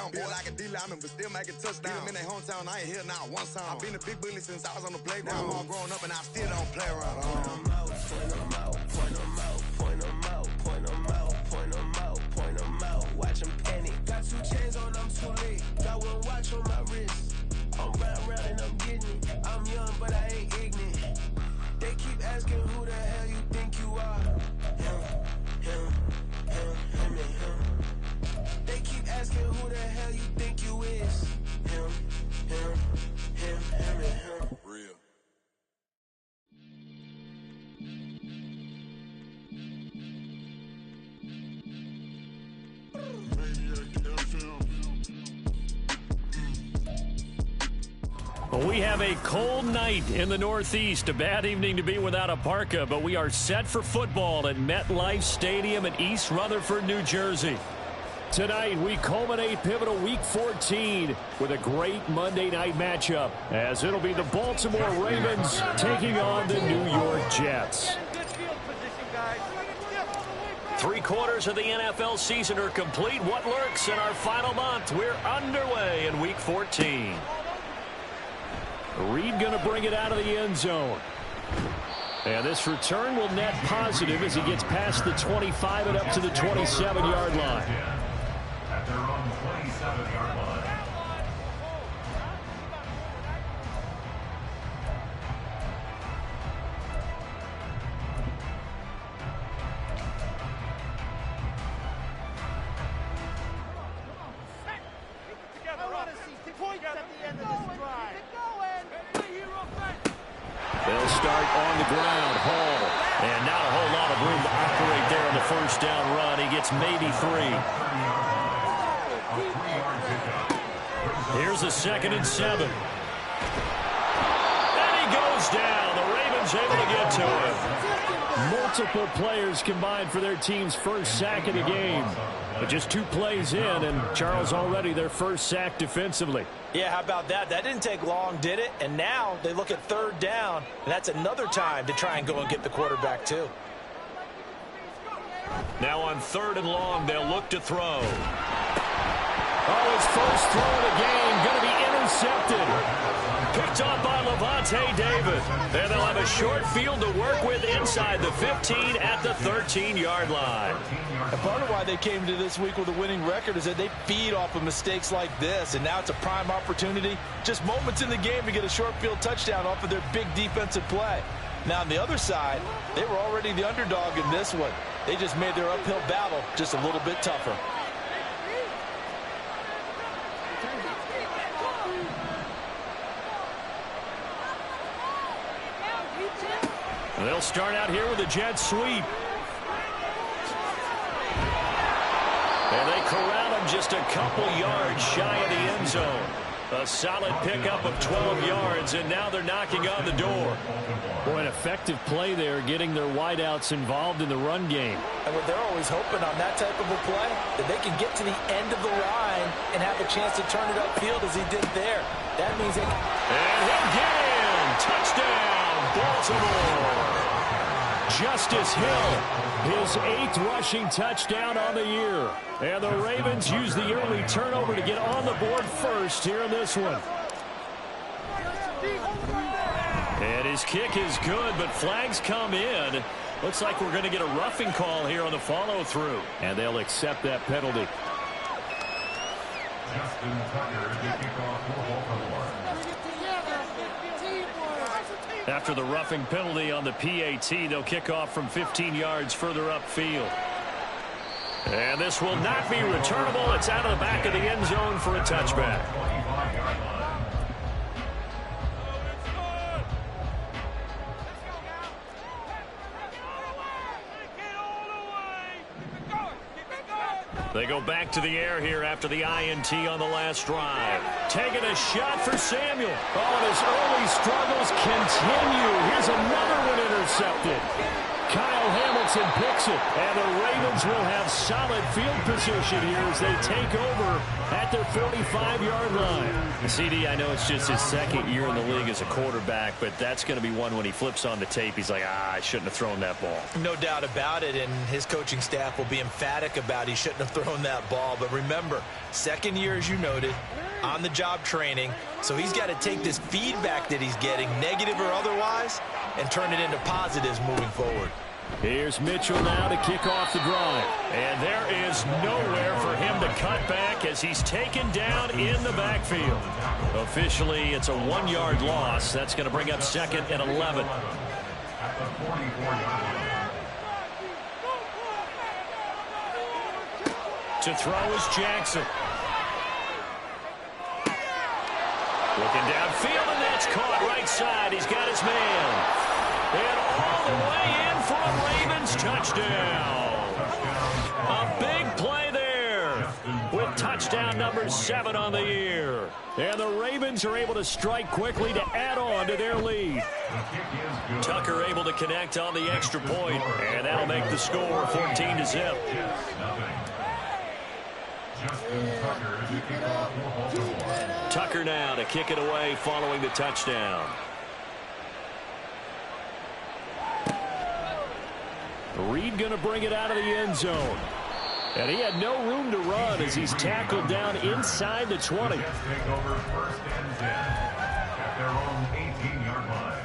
I'm built like a D-lineman, but still making touchdowns. Beat them in their hometown, I ain't here now one song. I've been a big bully since I was on the playground. I'm all grown up and I still don't play around. Point them out, point them out, point them out, point them out, point them out, point them out, point them out. Watch them panic. Got 2 chains on, I'm too late. Got 1 watch on my wrist. I'm round and I'm getting it. I'm young, but I ain't ignorant. They keep asking who the hell you think you are. Him and him. They keep asking who the hell you think you is. Him and him. Real. Well, we have a cold night in the Northeast. A bad evening to be without a parka, but we are set for football at MetLife Stadium in East Rutherford, New Jersey. Tonight, we culminate pivotal Week 14 with a great Monday night matchup, as it'll be the Baltimore Ravens taking on the New York Jets. 3 quarters of the NFL season are complete. What lurks in our final month? We're underway in Week 14. Reed going to bring it out of the end zone. And this return will net positive as he gets past the 25 and up to the 27-yard line. At their own 27-yard line. They'll start on the ground. Hall. And not a whole lot of room to operate there on the first down run. He gets maybe 3. Here's a 2nd and 7. And he goes down. The Ravens able to get to him. Multiple players combined for their team's first sack of the game. But just 2 plays in, and Charles already their first sack defensively. Yeah, how about that? That didn't take long, did it? And now they look at 3rd down, and that's another time to try and go and get the quarterback too. Now on 3rd and long, they'll look to throw. Oh, his first throw of the game going to be intercepted. Picked off by Levante David. And they'll have a short field to work with inside the 15 at the 13-yard line. And part of why they came to this week with a winning record is that they feed off of mistakes like this. And now it's a prime opportunity. Just moments in the game to get a short field touchdown off of their big defensive play. Now on the other side, they were already the underdog in this one. They just made their uphill battle just a little bit tougher. They'll start out here with a jet sweep. And they corral him just a couple yards shy of the end zone. A solid pickup of 12 yards, and now they're knocking on the door. Boy, an effective play there, getting their wideouts involved in the run game. And what they're always hoping on that type of a play, that they can get to the end of the line and have a chance to turn it upfield as he did there. That means they can... And he'll get in! Touchdown, Baltimore! Justice Hill, his 8th rushing touchdown on the year. And the Ravens use the early turnover to get on the board first here in this one. And his kick is good, but flags come in. Looks like we're going to get a roughing call here on the follow-through. And they'll accept that penalty. Justin Tucker, the kickoff for Baltimore. After the roughing penalty on the PAT, they'll kick off from 15 yards further upfield. And this will not be returnable. It's out of the back of the end zone for a touchback. They go back to the air here after the INT on the last drive. Taking a shot for Samuel. Oh, and his early struggles continue. Here's another one intercepted. Kyle Hamilton fakes and picks it. And the Ravens will have solid field position here as they take over at their 45-yard line. CD, I know it's just his second year in the league as a quarterback, but that's going to be one when he flips on the tape. He's like, I shouldn't have thrown that ball. No doubt about it, and his coaching staff will be emphatic about he shouldn't have thrown that ball. But remember, second year, as you noted, on-the-job training, so he's got to take this feedback that he's getting, negative or otherwise, and turn it into positives moving forward. Here's Mitchell now to kick off the drive. And there is nowhere for him to cut back as he's taken down in the backfield. Officially, it's a 1-yard loss. That's going to bring up 2nd and 11. To throw is Jackson. Looking downfield, and that's caught right side. He's got his man. And all the way in for a Ravens touchdown. A big play there with touchdown number 7 on the year. And the Ravens are able to strike quickly to add on to their lead. Tucker able to connect on the extra point, and that'll make the score 14-0. Tucker now to kick it away following the touchdown. Reed going to bring it out of the end zone. And he had no room to run as he's tackled down inside the 20. Take over 1st and 10 at their own 18-yard line.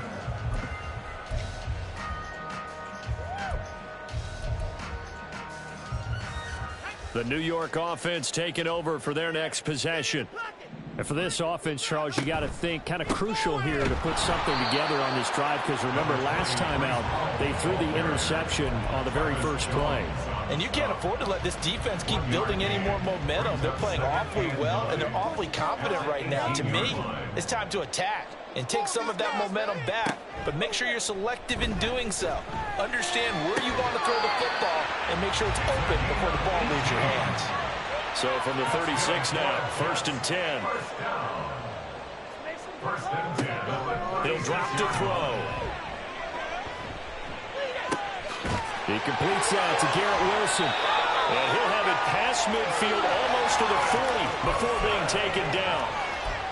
The New York offense taking over for their next possession. And for this offense, Charles, you got to think kind of crucial here to put something together on this drive, because remember last time out they threw the interception on the very first play. And you can't afford to let this defense keep building any more momentum. They're playing awfully well, and they're awfully confident right now. To me, it's time to attack and take some of that momentum back. But make sure you're selective in doing so. Understand where you want to throw the football and make sure it's open before the ball leaves your hands. So from the 36 now, 1st and 10. He'll drop to throw. He completes that to Garrett Wilson. And he'll have it past midfield almost to the 40 before being taken down.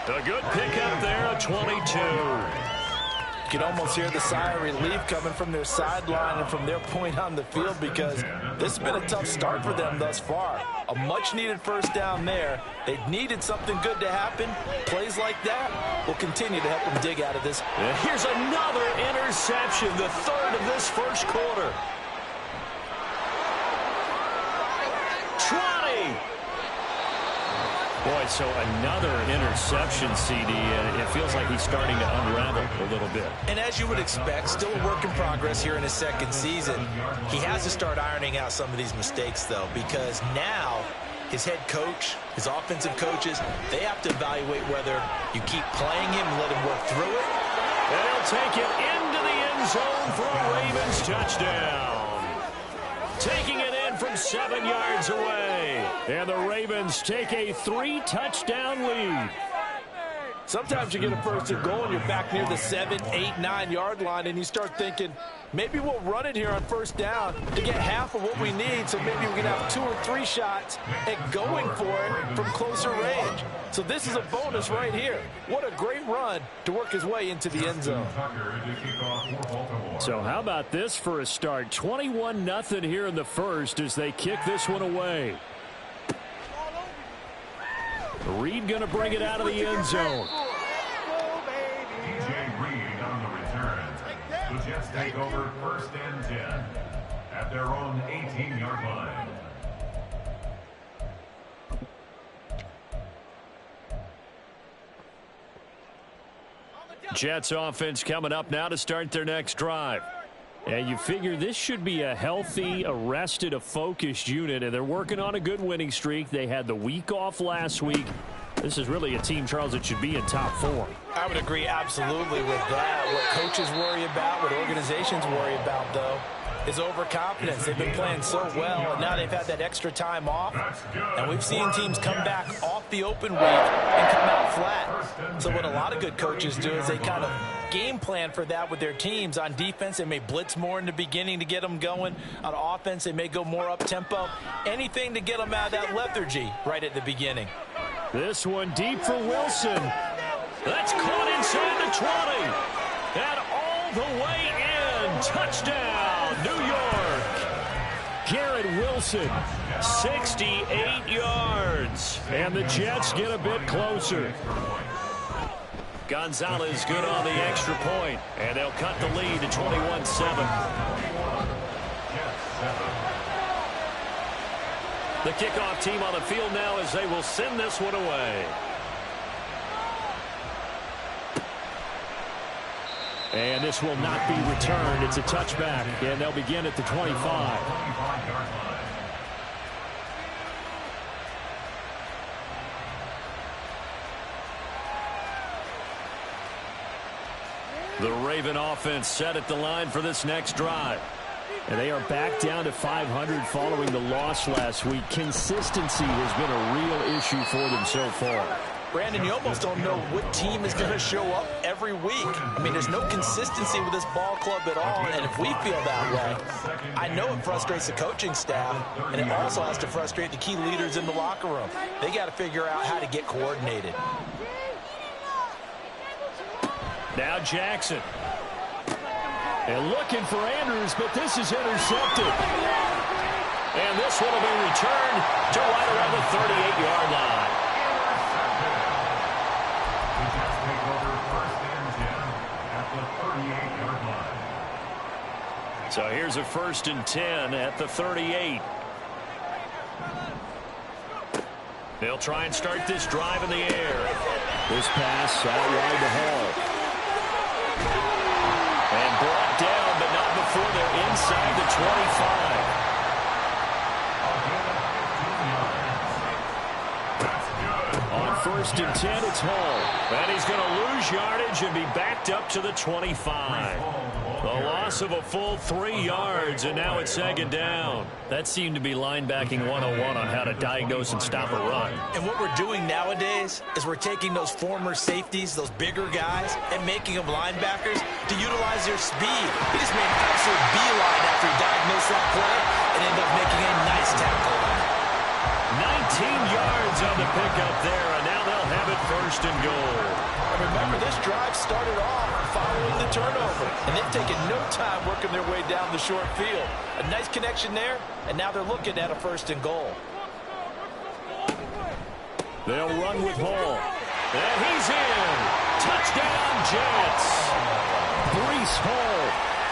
A good pickup there, a 22. You can almost hear the sigh of relief coming from their sideline and from their point on the field, because this has been a tough start for them thus far. A much-needed first down there. They needed something good to happen. Plays like that will continue to help them dig out of this. And here's another interception, the 3rd of this first quarter. 20. Boy, so another interception, CD, and it feels like he's starting to unravel a little bit. And as you would expect, still a work in progress here in his second season. He has to start ironing out some of these mistakes, though, because now his head coach, his offensive coaches, they have to evaluate whether you keep playing him and let him work through it. And he'll take it into the end zone for a Ravens touchdown. Taking it in from 7 yards away. And the Ravens take a 3-touchdown lead. Sometimes you get a 1st and goal and you're back near the 7, 8, 9-yard line, and you start thinking, maybe we'll run it here on 1st down to get half of what we need, so maybe we can have 2 or 3 shots at going for it from closer range. So this is a bonus right here. What a great run to work his way into the end zone. So how about this for a start? 21-0 here in the first as they kick this one away. Reed going to bring it out of the end zone. DJ Reed on the return. The Jets take over 1st and 10 at their own 18-yard line. Jets offense coming up now to start their next drive. And you figure this should be a healthy, a rested, a focused unit, and they're working on a good winning streak. They had the week off last week. This is really a team, Charles, that should be in top 4. I would agree absolutely with that. What coaches worry about, what organizations worry about, though, is overconfidence. They've been playing so well, and now they've had that extra time off. And we've seen teams come back off the open week and come out flat. So what a lot of good coaches do is they kind of game plan for that with their teams. On defense, they may blitz more in the beginning to get them going. On offense, they may go more up-tempo. Anything to get them out of that lethargy right at the beginning. This one deep for Wilson. That's caught inside the 20. And all the way in. Touchdown, New York. Garrett Wilson, 68 yards. And the Jets get a bit closer. Gonzalez good on the extra point. And they'll cut the lead to 21-7. The kickoff team on the field now as they will send this one away. And this will not be returned. It's a touchback, and they'll begin at the 25. The Raven offense set at the line for this next drive. And they are back down to 500 following the loss last week. Consistency has been a real issue for them so far. Brandon, you almost don't know what team is going to show up every week. I mean, there's no consistency with this ball club at all, and if we feel that way, I know it frustrates the coaching staff, and it also has to frustrate the key leaders in the locker room. They got to figure out how to get coordinated. Now Jackson. And looking for Andrews, but this is intercepted. And this one will be returned to right around the 38-yard line. So here's a 1st and 10 at the 38. They'll try and start this drive in the air. This pass out wide to Hall. And brought down, but not before they're inside the 25. On 1st and 10, it's Hall. And he's going to lose yardage and be backed up to the 25. The loss of a full 3 yards, and now it's 2nd down. That seemed to be linebacking 101 on how to diagnose and stop a run. And what we're doing nowadays is we're taking those former safeties, those bigger guys, and making them linebackers to utilize their speed. He just made an absolute beeline after he diagnosed that play and ended up making a nice tackle. 19 yards on the pickup there, and now they'll have it 1st and goal. And remember, this drive started off following the turnover, and they've taken no time working their way down the short field. A nice connection there, and now they're looking at a 1st and goal. They'll run with Hall. And he's in. Touchdown, Jets. Breece Hall,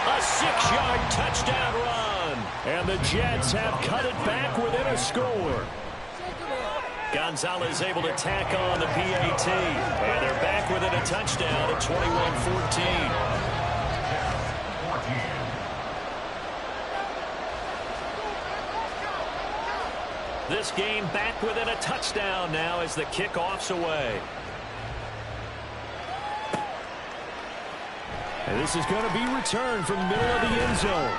a 6-yard touchdown run. And the Jets have cut it back within a score. Gonzalez able to tack on the PAT. And they're back within a touchdown at 21-14. This game back within a touchdown now as the kickoff's away. And this is going to be returned from the middle of the end zone.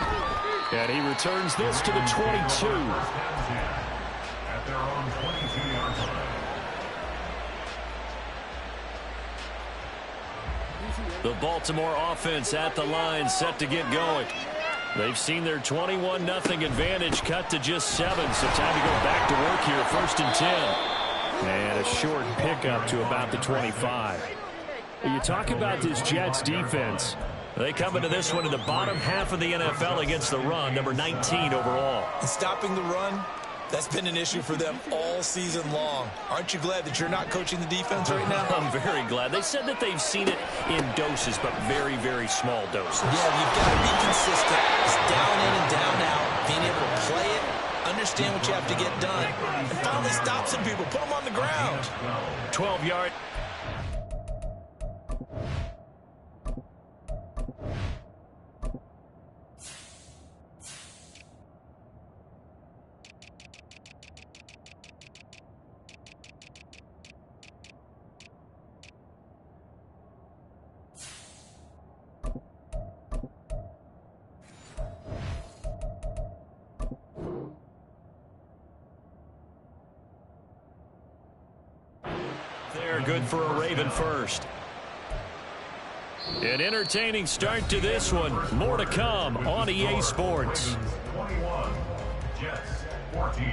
And he returns this to the 22. At their own 22-yard line. The Baltimore offense at the line, set to get going. They've seen their 21-0 advantage cut to just 7, so time to go back to work here. 1st and 10. And a short pickup to about the 25. You talk about this Jets defense. They come into this one in the bottom half of the NFL against the run, number 19 overall. And stopping the run, that's been an issue for them all season long. Aren't you glad that you're not coaching the defense right now? I'm very glad. They said that they've seen it in doses, but very, very small doses. Yeah, you've got to be consistent. It's down in and down out. Being able to play it, understand what you have to get done, and finally stop some people. Put them on the ground. 12-yard. They're good for a Raven first. An entertaining start to this one. More to come on EA Sports. 21, Jets 14.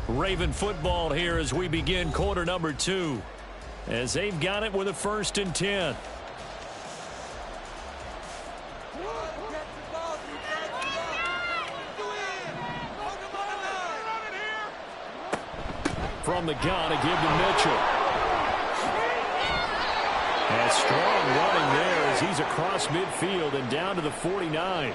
Raven football here as we begin quarter number 2. As they've got it with a 1st and 10. From the gun, a give to Mitchell. And strong running there as he's across midfield and down to the 49.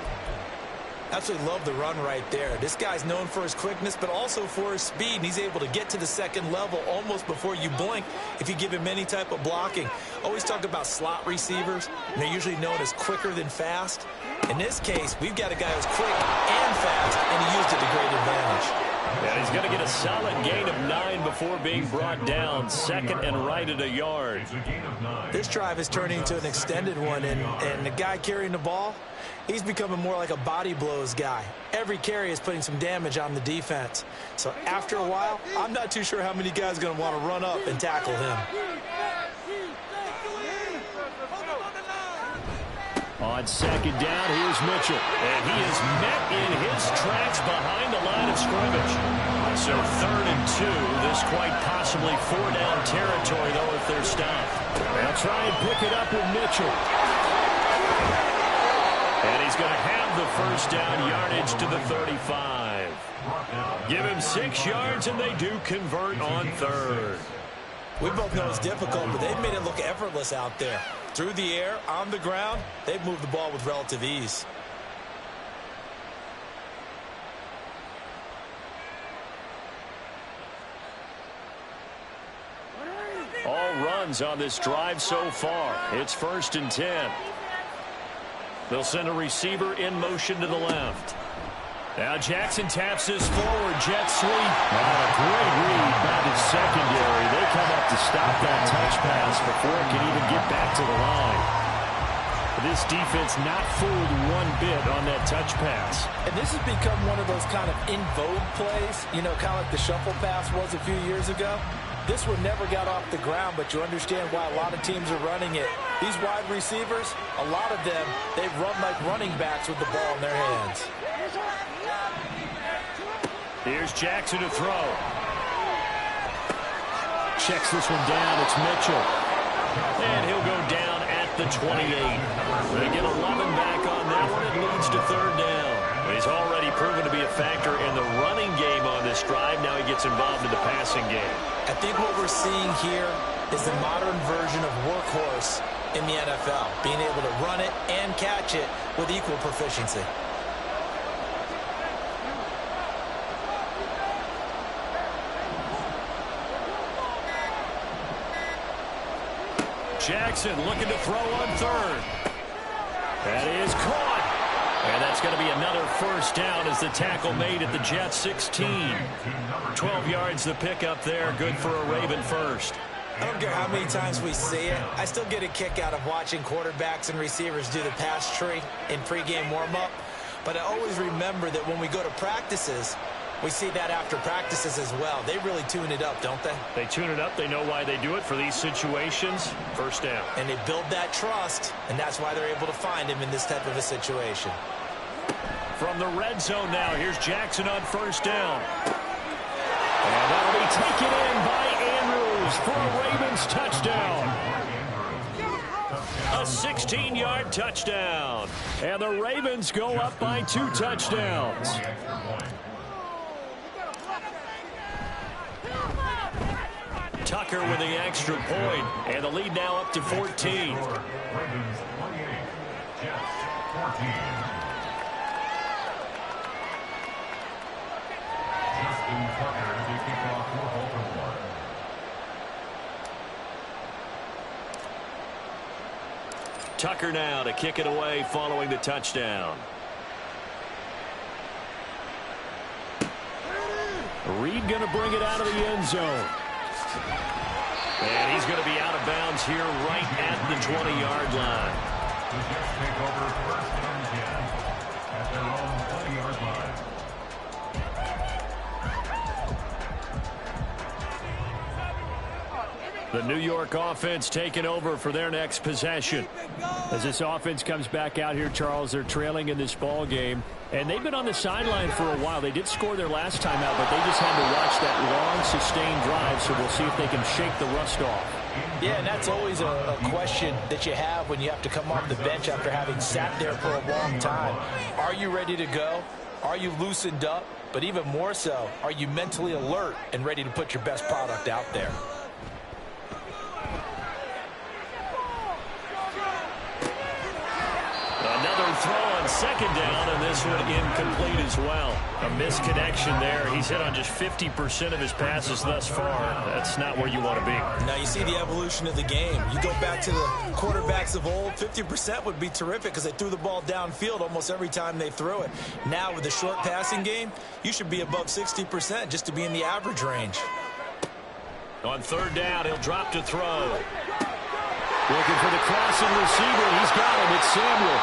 Absolutely love the run right there. This guy's known for his quickness, but also for his speed. And he's able to get to the second level almost before you blink if you give him any type of blocking. Always talk about slot receivers, and they're usually known as quicker than fast. In this case, we've got a guy who's quick and fast, and he used it to great advantage. And he's going to get a solid gain of 9 before being brought down. Second and right at a yard. This drive is turning into an extended one, and the guy carrying the ball, he's becoming more like a body blows guy. Every carry is putting some damage on the defense. So after a while, I'm not too sure how many guys are going to want to run up and tackle him. On second down, here's Mitchell. And he is met in his tracks behind the line of scrimmage. So 3rd and 2. This quite possibly 4-down territory, though, if they're stopped. They'll try and pick it up with Mitchell. And he's going to have the 1st down yardage to the 35. Give him 6 yards, and they do convert on 3rd. We both know it's difficult, but they've made it look effortless out there. Through the air, on the ground, they've moved the ball with relative ease. All runs on this drive so far. It's 1st and 10. They'll send a receiver in motion to the left. Now Jackson taps this forward. Jet sweep. A great read by the secondary. They come up to stop that touch pass before it can even get back to the line. This defense not fooled one bit on that touch pass. And this has become one of those kind of in vogue plays, you know, kind of like the shuffle pass was a few years ago. This one never got off the ground, but you understand why a lot of teams are running it. These wide receivers, a lot of them, they run like running backs with the ball in their hands. Here's Jackson to throw. Checks this one down. It's Mitchell. And he'll go down at the 28. They get 11 back on that one. It leads to 3rd down. He's already proven to be a factor in the running game on this drive. Now he gets involved in the passing game. I think what we're seeing here is the modern version of workhorse in the NFL, being able to run it and catch it with equal proficiency. Jackson looking to throw on 3rd. That is caught. And that's going to be another 1st down as the tackle made at the Jets 16. 12 yards the pickup there. Good for a Raven first. I don't care how many times we see it. I still get a kick out of watching quarterbacks and receivers do the pass tree in pregame warm-up. But I always remember that when we go to practices, we see that after practices as well. They really tune it up, don't they? They tune it up. They know why they do it for these situations. 1st down. And they build that trust, and that's why they're able to find him in this type of a situation. From the red zone now, here's Jackson on 1st down. And that'll be taken in by Andrews for a Ravens touchdown. A 16-yard touchdown. And the Ravens go up by 2 touchdowns. Tucker with the extra point, and the lead now up to 14. Ravens 28, Jets 14. Justin Tucker to kick off for Baltimore. Tucker now to kick it away following the touchdown. Reed going to bring it out of the end zone. And he's going to be out of bounds here right at the 20-yard line. The Jets take over 1st and 10 at their own 20-yard line. The New York offense taking over for their next possession. As this offense comes back out here, Charles, they're trailing in this ball game. And they've been on the sideline for a while. They did score their last time out, but they just had to watch that long, sustained drive. So we'll see if they can shake the rust off. Yeah, and that's always a question that you have when you have to come off the bench after having sat there for a long time. Are you ready to go? Are you loosened up? But even more so, are you mentally alert and ready to put your best product out there? Another throw on second down, and this one incomplete as well. A misconnection there. He's hit on just 50% of his passes thus far. That's not where you want to be. Now you see the evolution of the game. You go back to the quarterbacks of old, 50% would be terrific because they threw the ball downfield almost every time they threw it. Now with the short passing game, you should be above 60% just to be in the average range. On third down, he'll drop to throw. Looking for the crossing receiver. He's got him. It's Samuel.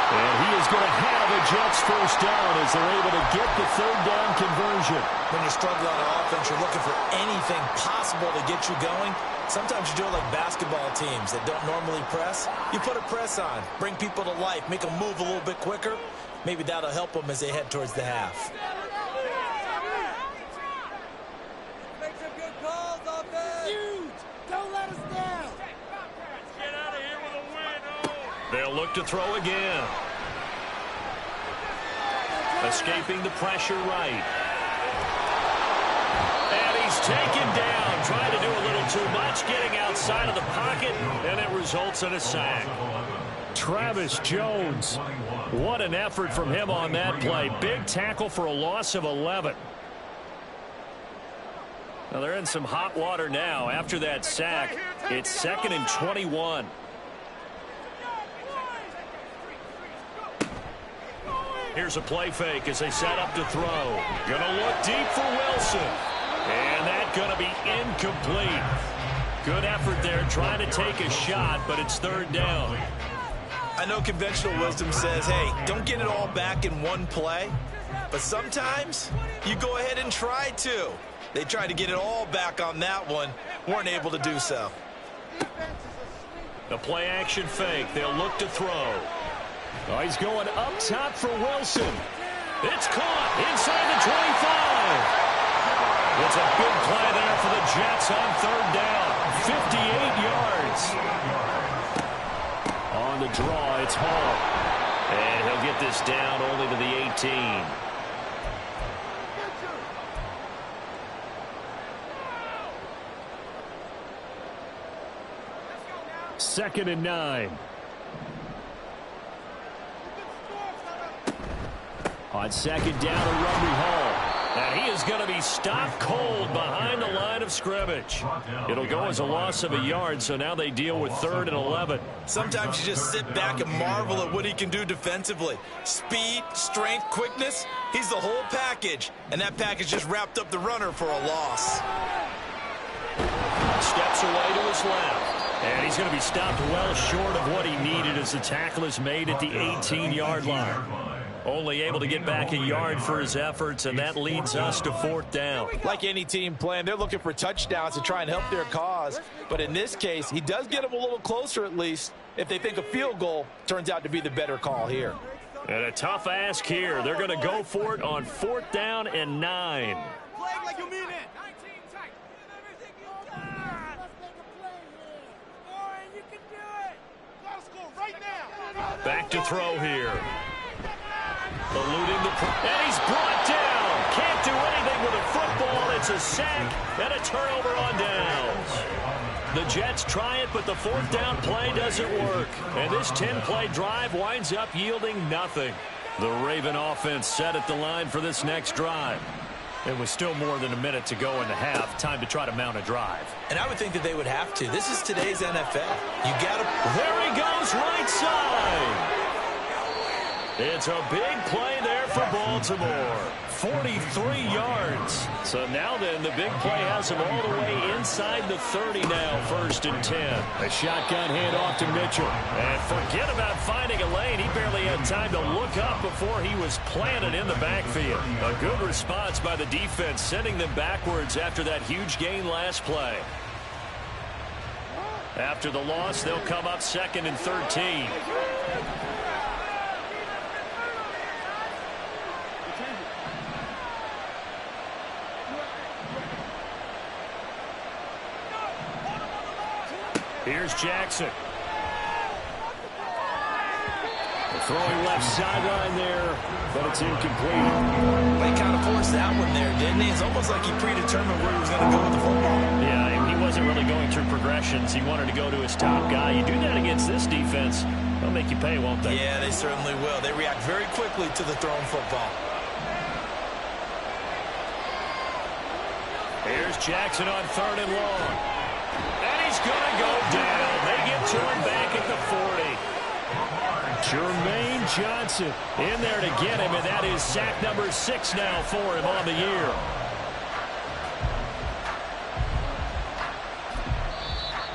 And he is going to have a Jets first down as they're able to get the third down conversion. When you're struggling on offense, you're looking for anything possible to get you going. Sometimes you do it like basketball teams that don't normally press. You put a press on, bring people to life, make them move a little bit quicker. Maybe that'll help them as they head towards the half. Make some good calls, offense. Huge. Don't let us down. Get out of here with a win. They'll look to throw again. Escaping the pressure right. And he's taken down. Trying to do a little too much. Getting outside of the pocket. And it results in a sack. Travis Jones. What an effort from him on that play. Big tackle for a loss of 11. Now they're in some hot water now. After that sack, it's 2nd and 21. Here's a play fake as they set up to throw. Gonna look deep for Wilson. And that's gonna be incomplete. Good effort there trying to take a shot, but it's third down. I know conventional wisdom says, hey, don't get it all back in one play. But sometimes you go ahead and try to. They tried to get it all back on that one. Weren't able to do so. The play action fake. They'll look to throw. Oh, he's going up top for Wilson. It's caught inside the 25. It's a big play there for the Jets on third down. 58 yards. On the draw, it's Hall. And he'll get this down only to the 18. Second and 9. On second down, a Rumby Hall. And he is going to be stopped cold behind the line of scrimmage. It'll go as a loss of a yard, so now they deal with 3rd and 11. Sometimes you just sit back and marvel at what he can do defensively. Speed, strength, quickness, he's the whole package. And that package just wrapped up the runner for a loss. Steps away to his left. And he's going to be stopped well short of what he needed as the tackle is made at the 18-yard line. Only able to get back a yard for his efforts, and that leads us to 4th down. Like any team playing, they're looking for touchdowns to try and help their cause. But in this case, he does get them a little closer at least if they think a field goal turns out to be the better call here. And a tough ask here. They're going to go for it on 4th down and 9. Play like you mean it. Back to throw here. Eluding the... And he's brought down. Can't do anything with a football. It's a sack and a turnover on downs. The Jets try it, but the 4th down play doesn't work. And this 10-play drive winds up yielding nothing. The Raven offense set at the line for this next drive. It was still more than a minute to go in the half. Time to try to mount a drive. And I would think that they would have to. This is today's NFL. You got to... There he goes, right side. It's a big play there for Baltimore. 43 yards. So now then, the big play has him all the way inside the 30 now, 1st and 10. A shotgun handoff to Mitchell. And forget about finding a lane. He barely had time to look up before he was planted in the backfield. A good response by the defense, sending them backwards after that huge gain last play. After the loss, they'll come up 2nd and 13. Here's Jackson. Throwing left sideline there, but it's incomplete. They kind of forced that one there, didn't he? It's almost like he predetermined where he was going to go with the football. Yeah, he wasn't really going through progressions. He wanted to go to his top guy. You do that against this defense, they'll make you pay, won't they? Yeah, they certainly will. They react very quickly to the thrown football. Here's Jackson on 3rd and long. And he's going to go down. They get to him back at the 40. Jermaine Johnson in there to get him, and that is sack number 6 now for him on the year.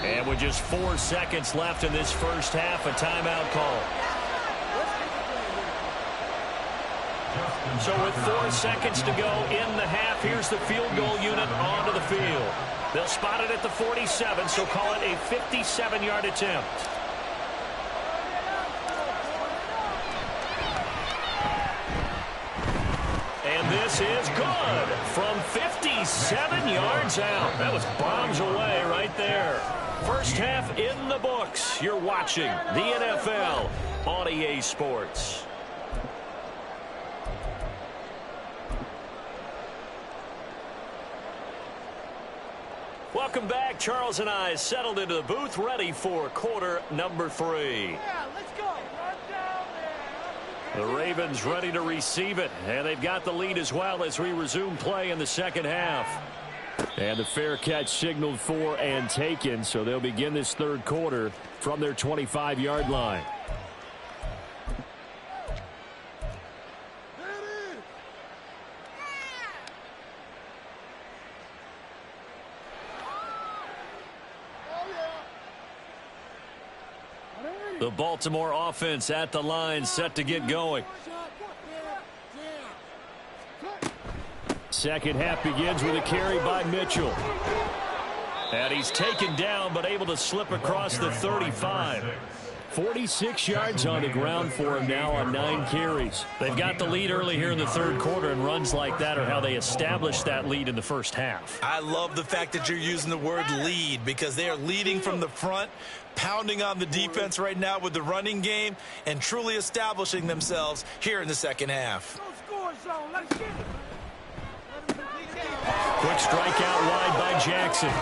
And with just 4 seconds left in this first half, a timeout call. So with 4 seconds to go in the half, here's the field goal unit onto the field. They'll spot it at the 47, so call it a 57-yard attempt. And this is good from 57 yards out. That was bombs away right there. First half in the books. You're watching the NFL on EA Sports. Welcome back. Charles and I settled into the booth, ready for quarter number 3. Yeah, let's go. Run down there. The Ravens ready to receive it, and they've got the lead as well as we resume play in the second half. And the fair catch signaled for and taken, so they'll begin this third quarter from their 25-yard line. The Baltimore offense at the line, set to get going. Second half begins with a carry by Mitchell. And he's taken down, but able to slip across the 35. 46 yards on the ground for him now on 9 carries. They've got the lead early here in the third quarter, and runs like that are how they established that lead in the first half. I love the fact that you're using the word lead, because they are leading from the front, pounding on the defense right now with the running game, and truly establishing themselves here in the second half. Quick strikeout wide by Jackson.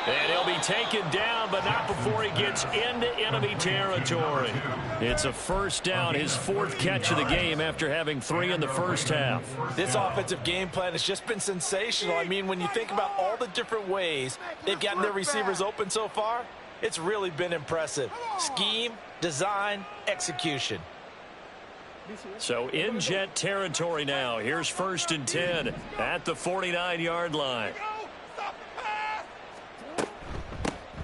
And he'll be taken down, but not before he gets into enemy territory. It's a first down, his 4th catch of the game after having 3 in the first half. This offensive game plan has just been sensational. I mean, when you think about all the different ways they've gotten their receivers open so far, it's really been impressive. Scheme, design, execution. So in jet territory now. Here's 1st and 10 at the 49-yard line.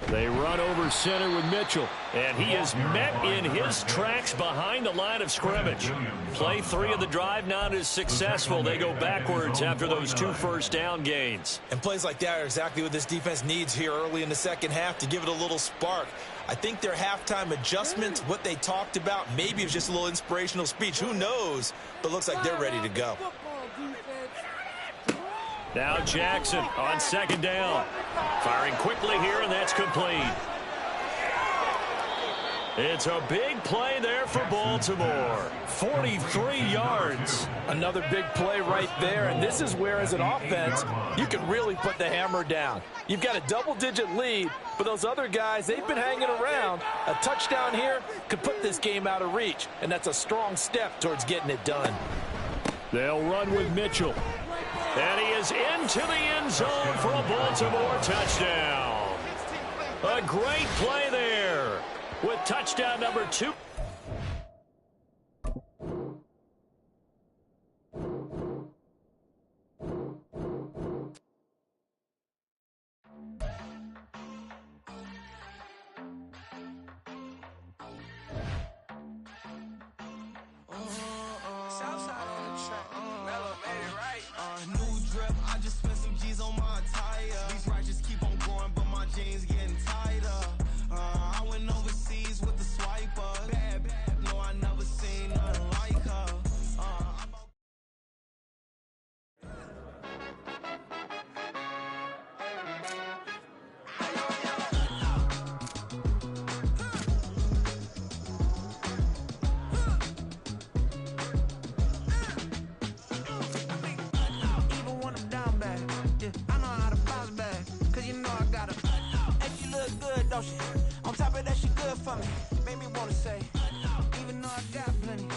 They run over center with Mitchell, and he is met in his tracks behind the line of scrimmage. Play 3 of the drive not as successful. They go backwards after those 2 first down gains. And plays like that are exactly what this defense needs here early in the second half to give it a little spark. I think their halftime adjustments, what they talked about, maybe it was just a little inspirational speech. Who knows? But looks like they're ready to go. Now Jackson on 2nd down. Firing quickly here, and that's complete. It's a big play there for Baltimore. 43 yards. Another big play right there, and this is where, as an offense, you can really put the hammer down. You've got a double-digit lead, but those other guys, they've been hanging around. A touchdown here could put this game out of reach, and that's a strong step towards getting it done. They'll run with Mitchell. And he is into the end zone for a Baltimore touchdown. A great play there with touchdown number 2. I just spent some G's on my attire. These righteous keep on growing, but my jeans getting tighter. look good, don't she? On top of that, she good for me. Made me wanna say